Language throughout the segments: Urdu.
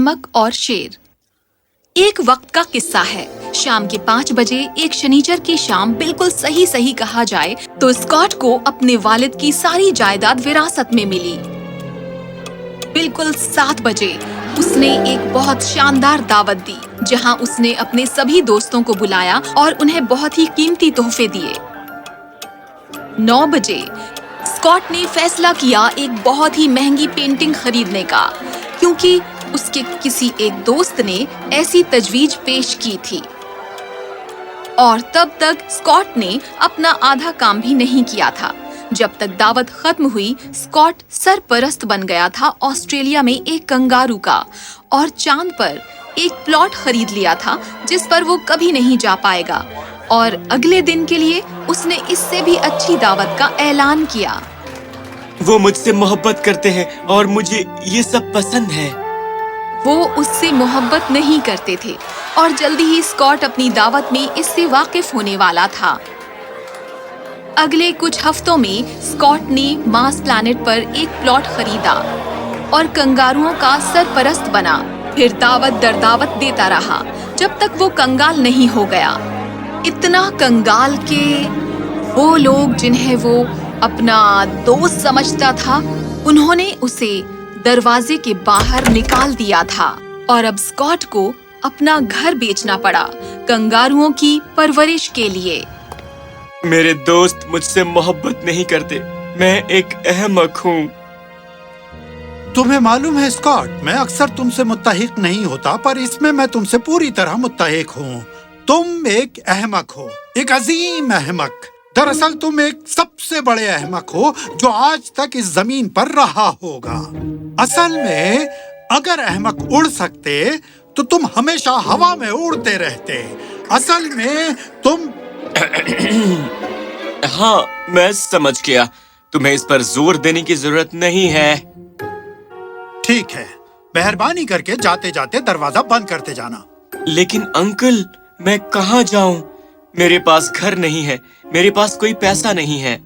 احمق اور شیر۔ ایک وقت کا قصہ ہے۔ شام کے 5 بجے ایک شنیچر کی شام، بالکل صحیح کہا جائے تو اسکاٹ کو اپنے والد کی ساری جائیداد وراثت میں ملی۔ بالکل 7 بجے اس نے ایک بہت شاندار دعوت دی، جہاں اس نے اپنے سبھی دوستوں کو بلایا اور انہیں بہت ہی قیمتی تحفے دیے۔ 9 بجے اسکاٹ نے فیصلہ کیا ایک بہت ہی مہنگی پینٹنگ خریدنے کا، کیونکہ اس کے کسی ایک دوست نے ایسی تجویز پیش کی تھی۔ اور تب تک اسکاٹ نے اپنا آدھا کام بھی نہیں کیا تھا۔ جب تک دعوت ختم ہوئی، اسکاٹ سرپرست بن گیا تھا آسٹریلیا میں ایک کنگارو کا، اور چاند پر ایک پلاٹ خرید لیا تھا جس پر وہ کبھی نہیں جا پائے گا، اور اگلے دن کے لیے اس نے اس سے بھی اچھی دعوت کا اعلان کیا۔ وہ مجھ سے محبت کرتے ہیں اور مجھے یہ سب پسند ہے۔ وہ اس سے محبت نہیں کرتے تھے، اور جلدی ہی اسکاٹ اپنی دعوت میں اس سے واقف ہونے والا تھا۔ اگلے کچھ ہفتوں میں اسکاٹ نے مارس پلانٹ پر ایک پلاٹ خریدا اور کنگاروؤں کا سرپرست بنا۔ پھر دعوت در دعوت دیتا رہا جب تک وہ کنگال نہیں ہو گیا۔ اتنا کنگال کہ وہ لوگ جنہیں وہ اپنا دوست سمجھتا تھا، انہوں نے اسے دروازے کے باہر نکال دیا تھا، اور اب اسکاٹ کو اپنا گھر بیچنا پڑا کنگاروؤں کی پرورش کے لیے۔ میرے دوست مجھ سے محبت نہیں کرتے، میں ایک احمق ہوں۔ تمہیں معلوم ہے اسکاٹ، میں اکثر تم سے متفق نہیں ہوتا، پر اس میں تم سے پوری طرح متفق ہوں۔ تم ایک احمق ہو، ایک عظیم احمق۔ دراصل تم ایک سب سے بڑے احمق ہو جو آج تک اس زمین پر رہا ہوگا۔ اصل میں اگر احمق اڑ سکتے تو تم ہمیشہ ہوا میں اڑتے رہتے۔ اصل میں تم ہاں، میں سمجھ گیا، تمہیں اس پر زور دینے کی ضرورت نہیں ہے۔ ٹھیک ہے، مہربانی کر کے جاتے جاتے دروازہ بند کرتے جانا۔ لیکن انکل، میں کہاں جاؤں؟ میرے پاس گھر نہیں ہے، میرے پاس کوئی پیسہ نہیں ہے۔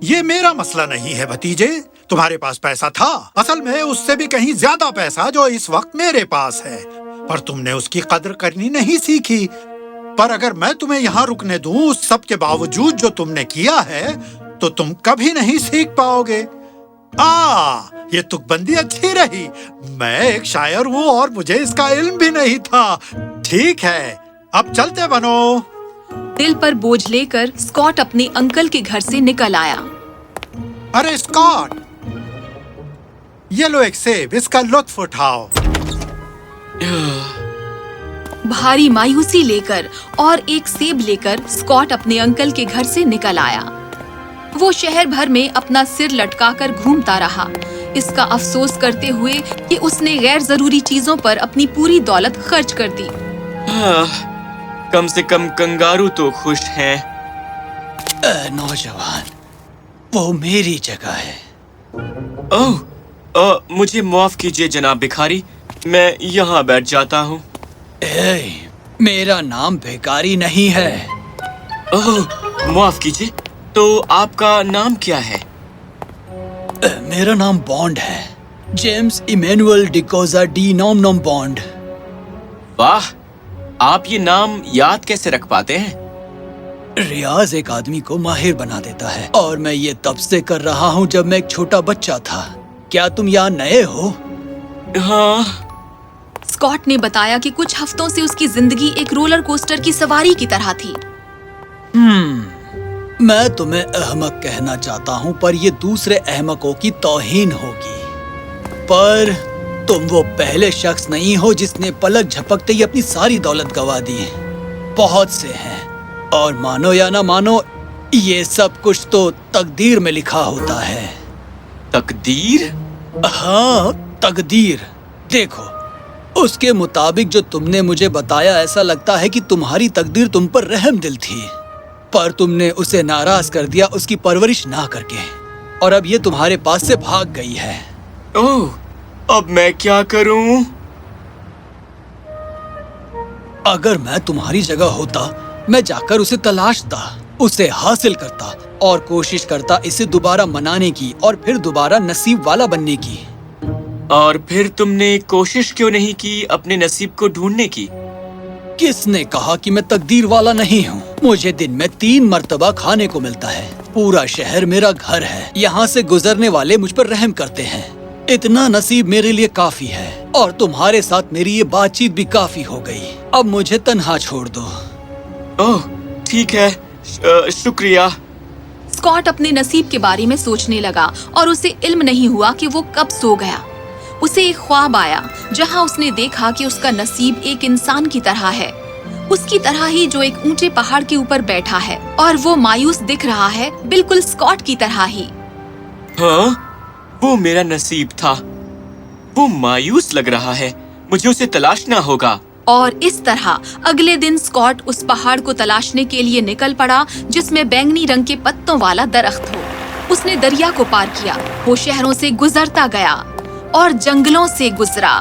یہ میرا مسئلہ نہیں ہے بھتیجے، تمہارے پاس پیسہ تھا، اصل میں اس سے بھی کہیں زیادہ پیسہ جو اس وقت میرے پاس ہے، پر تم نے اس کی قدر کرنی نہیں سیکھی۔ پر اگر میں تمہیں یہاں رکنے دوں اس سب کے باوجود جو تم نے کیا ہے، تو تم کبھی نہیں سیکھ پاؤ گے۔ یہ تک بندی اچھی رہی، میں ایک شاعر ہوں اور مجھے اس کا علم بھی نہیں تھا۔ ٹھیک ہے، اب چلتے بنو۔ دل پر بوجھ لے کر اسکاٹ اپنے انکل کے گھر سے نکل آیا۔ ارے اسکاٹ، یہ لو ایک سیب، اس کا لطف اٹھاؤ۔ بھاری مایوسی لے کر اور ایک سیب لے کر اسکاٹ اپنے انکل کے گھر سے نکل آیا۔ وہ شہر بھر میں اپنا سر لٹکا کر گھومتا رہا، اس کا افسوس کرتے ہوئے کہ اس نے غیر ضروری چیزوں پر اپنی پوری دولت خرچ کر دی۔ کم سے کم کنگارو تو خوش ہیں۔ نوجوان، وہ میری جگہ ہے۔ مجھے معاف کیجیے جناب بھکاری، میں یہاں بیٹھ جاتا ہوں۔ میرا نام بھکاری نہیں ہے۔ معاف کیجیے، تو آپ کا نام کیا ہے؟ میرا نام بانڈ ہے، جیمز ایمینوئل ڈیکوزا ڈی نوم نوم بانڈ۔ واہ، آپ یہ نام یاد کیسے رکھ پاتے ہیں؟ ریاض ایک آدمی کو ماہر بنا دیتا ہے، اور میں یہ تب سے کر رہا ہوں جب میں ایک چھوٹا بچہ تھا۔ کیا تم یہاں نئے ہو؟ ہاں۔ اسکاٹ نے بتایا کہ کچھ ہفتوں سے اس کی زندگی ایک رولر کوسٹر کی سواری کی طرح تھی۔ میں تمہیں احمق کہنا چاہتا ہوں، پر یہ دوسرے احمقوں کی توہین ہوگی۔ پر تم وہ پہلے شخص نہیں ہو جس نے پلک جھپکتے ہی اپنی ساری دولت گوا دی۔ بہت سے ہیں، اور مانو یا نہ مانو، یہ سب کچھ تو تقدیر میں لکھا ہوتا ہے۔ تقدیر؟ ہاں، تقدیر۔ دیکھو، اس کے مطابق جو تم نے مجھے بتایا، ایسا لگتا ہے کہ تمہاری تقدیر تم پر رحم دل تھی، پر تم نے اسے ناراض کر دیا اس کی پرورش نہ کر کے، اور اب یہ تمہارے پاس سے بھاگ گئی ہے۔ اب میں کیا کروں؟ اگر میں تمہاری جگہ ہوتا، میں جا کر اسے تلاشتا، اسے حاصل کرتا اور کوشش کرتا اسے دوبارہ منانے کی اور پھر دوبارہ نصیب والا بننے کی۔ اور پھر تم نے کوشش کیوں نہیں کی اپنے نصیب کو ڈھونڈنے کی؟ کس نے کہا کہ میں تقدیر والا نہیں ہوں؟ مجھے دن میں 3 مرتبہ کھانے کو ملتا ہے۔ پورا شہر میرا گھر ہے۔ یہاں سے گزرنے والے مجھ پر رحم کرتے ہیں۔ اتنا نصیب میرے لیے کافی ہے، اور تمہارے ساتھ میری یہ بات چیت بھی کافی ہو گئی۔ اب مجھے تنہا چھوڑ دو۔ اوہ ٹھیک ہے، شکریہ۔ اسکاٹ اپنے نصیب کے بارے میں سوچنے لگا اور اسے علم نہیں ہوا کہ وہ کب سو گیا۔ اسے ایک خواب آیا جہاں اس نے دیکھا کہ اس کا نصیب ایک انسان کی طرح ہے، اس کی طرح ہی جو ایک اونچے پہاڑ کے اوپر بیٹھا ہے، اور وہ مایوس دکھ رہا ہے، بالکل اسکاٹ کی طرح ہی۔ ہاں، وہ میرا نصیب تھا۔ وہ مایوس لگ رہا ہے، مجھے اسے تلاشنا ہوگا۔ اور اس طرح اگلے دن اسکاٹ اس پہاڑ کو تلاشنے کے لیے نکل پڑا جس میں بینگنی رنگ کے پتوں والا درخت ہو۔ اس نے دریا کو پار کیا، وہ شہروں سے گزرتا گیا اور جنگلوں سے گزرا،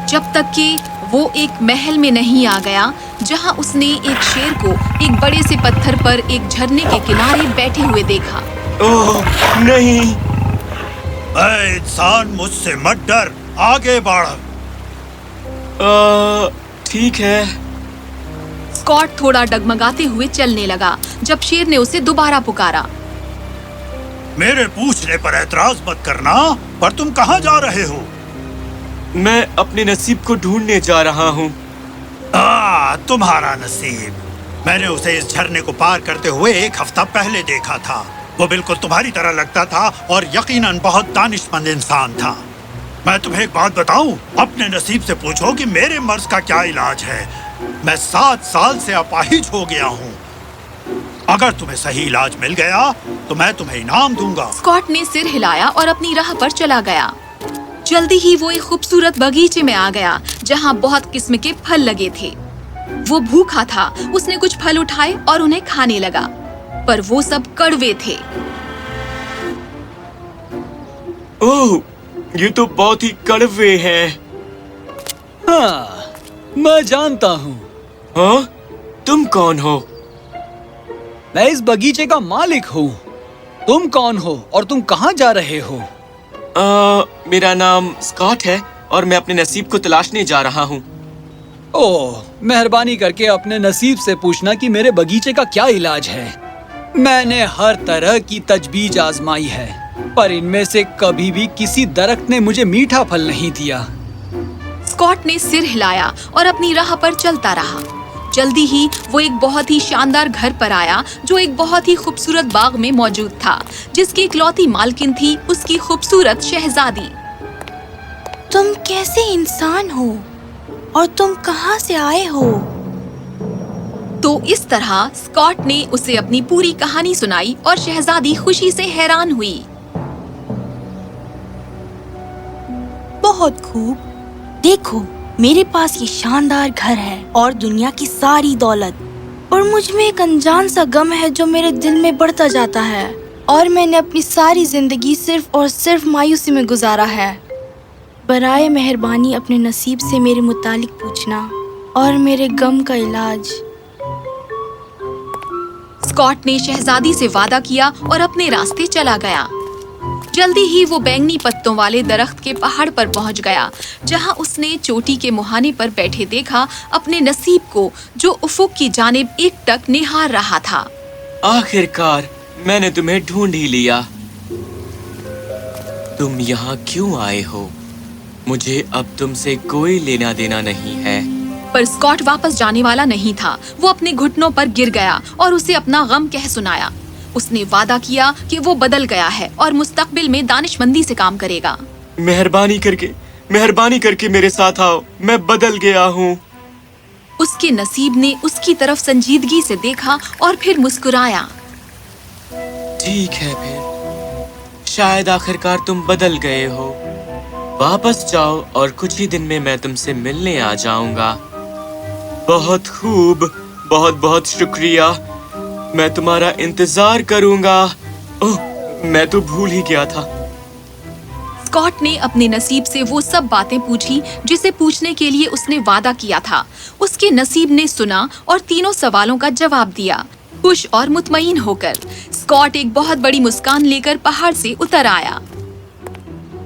جب تک کہ وہ ایک محل میں نہیں آ گیا جہاں اس نے ایک شیر کو ایک بڑے سے پتھر پر ایک جھرنے کے کنارے بیٹھے ہوئے دیکھا۔ اوہ نہیں! اے انسان، مجھ سے مت ڈر، آگے بڑھ۔ ٹھیک ہے۔ اسکاٹ تھوڑا ڈگمگاتے ہوئے چلنے لگا جب شیر نے اسے دوبارہ پکارا۔ میرے پوچھنے پر اعتراض مت کرنا، پر تم کہاں جا رہے ہو؟ میں اپنے نصیب کو ڈھونڈنے جا رہا ہوں۔ تمہارا نصیب، میں نے اسے اس جھرنے کو پار کرتے ہوئے 1 ہفتہ پہلے دیکھا تھا۔ وہ بالکل تمہاری طرح لگتا تھا اور یقیناً بہت دانش مند انسان تھا۔ میں تمہیں ایک بات بتاؤں، اپنے نصیب سے پوچھو کہ میرے مرض کا کیا علاج ہے۔ میں 7 سال سے اپاہج ہو گیا ہوں۔ اگر تمہیں صحیح علاج مل گیا تو میں تمہیں انعام دوں گا۔ اسکاٹ نے سر ہلایا اور اپنی راہ پر چلا گیا۔ جلدی ہی وہ ایک خوبصورت باغیچے میں آ گیا جہاں بہت قسم کے پھل لگے تھے۔ وہ بھوکا تھا، اس نے کچھ پھل اٹھائے اور انہیں کھانے لگا، پر وہ سب کڑوے تھے۔ اوہ، یہ تو بہت ہی کڑوے ہیں۔ ہاں، میں جانتا ہوں۔ ہاں؟ تم کون ہو؟ میں اس باغیچے کا مالک ہوں۔ تم کون ہو اور تم کہاں جا رہے ہو؟ میرا نام اسکاٹ ہے اور میں اپنے نصیب کو تلاشنے جا رہا ہوں۔ اوہ، مہربانی کر کے اپنے نصیب سے پوچھنا کہ میرے باغیچے کا کیا علاج ہے۔ میں نے ہر طرح کی تجویز آزمائی ہے، پر ان میں سے کبھی بھی کسی درخت نے مجھے میٹھا پھل نہیں دیا۔ اسکاٹ نے سر ہلایا اور اپنی راہ پر چلتا رہا۔ جلدی ہی وہ ایک بہت ہی شاندار گھر پر آیا جو ایک بہت ہی خوبصورت باغ میں موجود تھا، جس کی اکلوتی مالکن تھی اس کی خوبصورت شہزادی۔ تم کیسے انسان ہو اور تم کہاں سے آئے ہو؟ تو اس طرح اسکاٹ نے اسے اپنی پوری کہانی سنائی اور شہزادی خوشی سے حیران ہوئی۔ بہت خوب، دیکھو میرے پاس یہ شاندار گھر ہے اور دنیا کی ساری دولت، اور مجھ میں ایک انجان سا غم ہے جو میرے دل میں بڑھتا جاتا ہے، اور میں نے اپنی ساری زندگی صرف اور صرف مایوسی میں گزارا ہے۔ برائے مہربانی اپنے نصیب سے میرے متعلق پوچھنا اور میرے غم کا علاج۔ اسکاٹ نے شہزادی سے وعدہ کیا اور اپنے راستے چلا گیا۔ جلدی ہی وہ بینگنی پتوں والے درخت کے پہاڑ پر پہنچ گیا جہاں اس نے چوٹی کے مہانے پر بیٹھے دیکھا اپنے نصیب کو جو افق کی جانب ایک ٹک نہار رہا تھا۔ آخر کار میں نے تمہیں ڈھونڈ ہی لیا۔ تم یہاں کیوں آئے ہو؟ مجھے اب تم سے کوئی لینا دینا نہیں ہے۔ پر اسکاٹ واپس جانے والا نہیں تھا۔ وہ اپنے گھٹنوں پر گر گیا اور اسے اپنا غم کہہ سنایا۔ اس نے وعدہ کیا کہ وہ بدل گیا ہے اور مستقبل میں دانش مندی سے کام کرے گا۔ مہربانی کر کے میرے ساتھ آؤ، میں بدل گیا ہوں۔ اس کے نصیب نے اس کی طرف سنجیدگی سے دیکھا اور پھر مسکرایا۔ ٹھیک ہے، پھر شاید آخر کار تم بدل گئے ہو۔ واپس جاؤ اور کچھ ہی دن میں میں تم سے ملنے آ جاؤں گا۔ بہت خوب، بہت بہت شکریہ، میں تمہارا انتظار کروں گا۔ اوہ، میں تو بھول ہی گیا تھا۔ اسکاٹ نے اپنے نصیب سے وہ سب باتیں پوچھی جسے پوچھنے کے لیے اس نے وعدہ کیا تھا۔ اس کے نصیب نے سنا اور تینوں سوالوں کا جواب دیا۔ خوش اور مطمئن ہو کر اسکاٹ ایک بہت بڑی مسکان لے کر پہاڑ سے اتر آیا۔